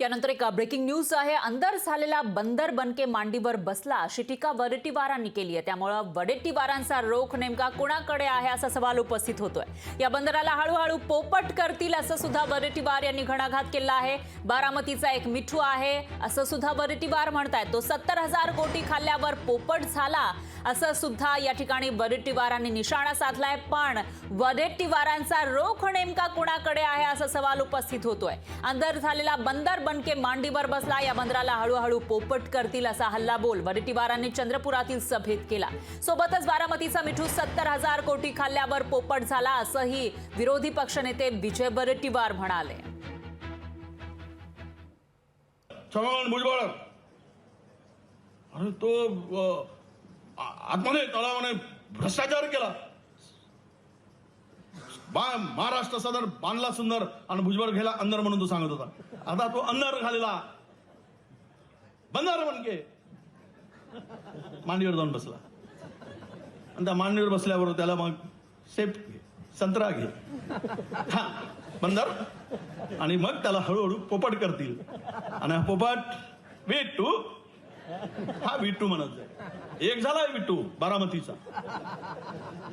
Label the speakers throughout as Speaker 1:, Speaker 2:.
Speaker 1: त्यानंतर एक breaking news आहे। अंदर झालेला बंदर बनके मांडीवर बसला अशी टीका वडेट्टीवारांनी केली आहे। त्यामुळे वडेट्टीवारांचा रोख नेमका कोणाकडे आहे असा सवाल उपस्थित होतोय। या बंदराला हळूहळू पोपट करतील असं सुद्धा वडेट्टीवार यांनी घणाघात केला आहे। बारामतीचा एक मिठू आहे असं सुद्धा वडेट्टीवार म्हणतात। तो 70,000 कोटी खाल्ल्यावर पोपट झाला असं सुद्धा या ठिकाणी वडेट्टीवारांनी निशाणा साधलाय। पण वडेट्टीवारांचा रोख नेमका कोणाकडे आहे असा सवाल उपस्थित होतोय। अंदर झालेला बंदर बनके मांडीवर बसला, या बंदराला हळूहळू पोपट करतील असा हल्लाबोल वडेट्टीवारांनी चंद्रपुरातील सभेत केला। सोबतच बारामतीचा मिठू 70,000 कोटी खाल्ल्यावर पोपट झाला असंही विरोधी पक्षनेते विजय वडेट्टीवार म्हणाले।
Speaker 2: छगन भुजबळ आणि तो आत्माने तळावाने भ्रष्टाचार केला। महाराष्ट्र सदर बांधला सुंदर आणि भुजबळ गेला अंदर म्हणून तो सांगत होता। आता तो अंदर घालेला बंदर बनके मांडीवर जाऊन बसला आणि त्या मांडीवर बसल्यावर त्याला मग सेफ घे, संत्रा घे, बंदर, आणि मग त्याला हळूहळू पोपट करतील। आणि हा पोपट विट्टू, हा विट्टू म्हणत जाईल। एक झाला विट्टू बारामतीचा,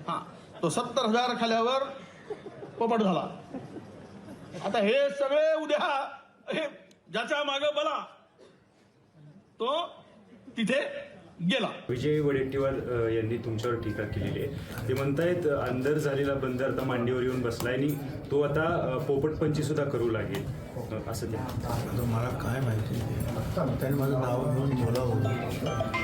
Speaker 2: हा तो 70,000 खाल्यावर पोपट झाला। आता हे सगळे उद्या हे ज्याच्या मागे बला तो तिथे गेला।
Speaker 3: विजय वडेट्टीवार यांनी तुमच्यावर टीका केलेली आहे। ते म्हणतायत अंदर झालेला बंदर आता मांडीवर येऊन बसलाय आणि तो आता पोपटपंची सुद्धा करू लागेल असं ते।
Speaker 4: मला काय माहिती, त्यांनी माझं नाव घेऊन बोलावं,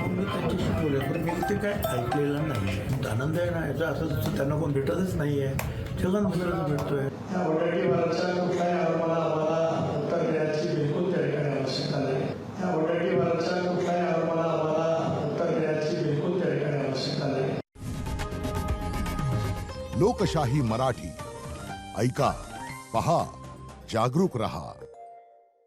Speaker 4: मी त्यांच्याशी बोलले, पण मी ते काय ऐकलेलं नाही। आनंद आहे ना याचा, असं त्यांना कोण भेटतच नाही आहे। छगन भुजबळ भेटतोय।
Speaker 5: वडेट्टीवारांच्या कुठल्याही आरोपाला आम्हाला उत्तर द्यायची बिलकुल त्या ठिकाणी आवश्यकता नाही। त्या वडेट्टीवारांच्या कुठल्याही आरोपाला आम्हाला उत्तर द्यायची बिलकुल त्या ठिकाणी आवश्यकता नाही।
Speaker 6: लोकशाही मराठी ऐका, पहा, जागरूक रहा।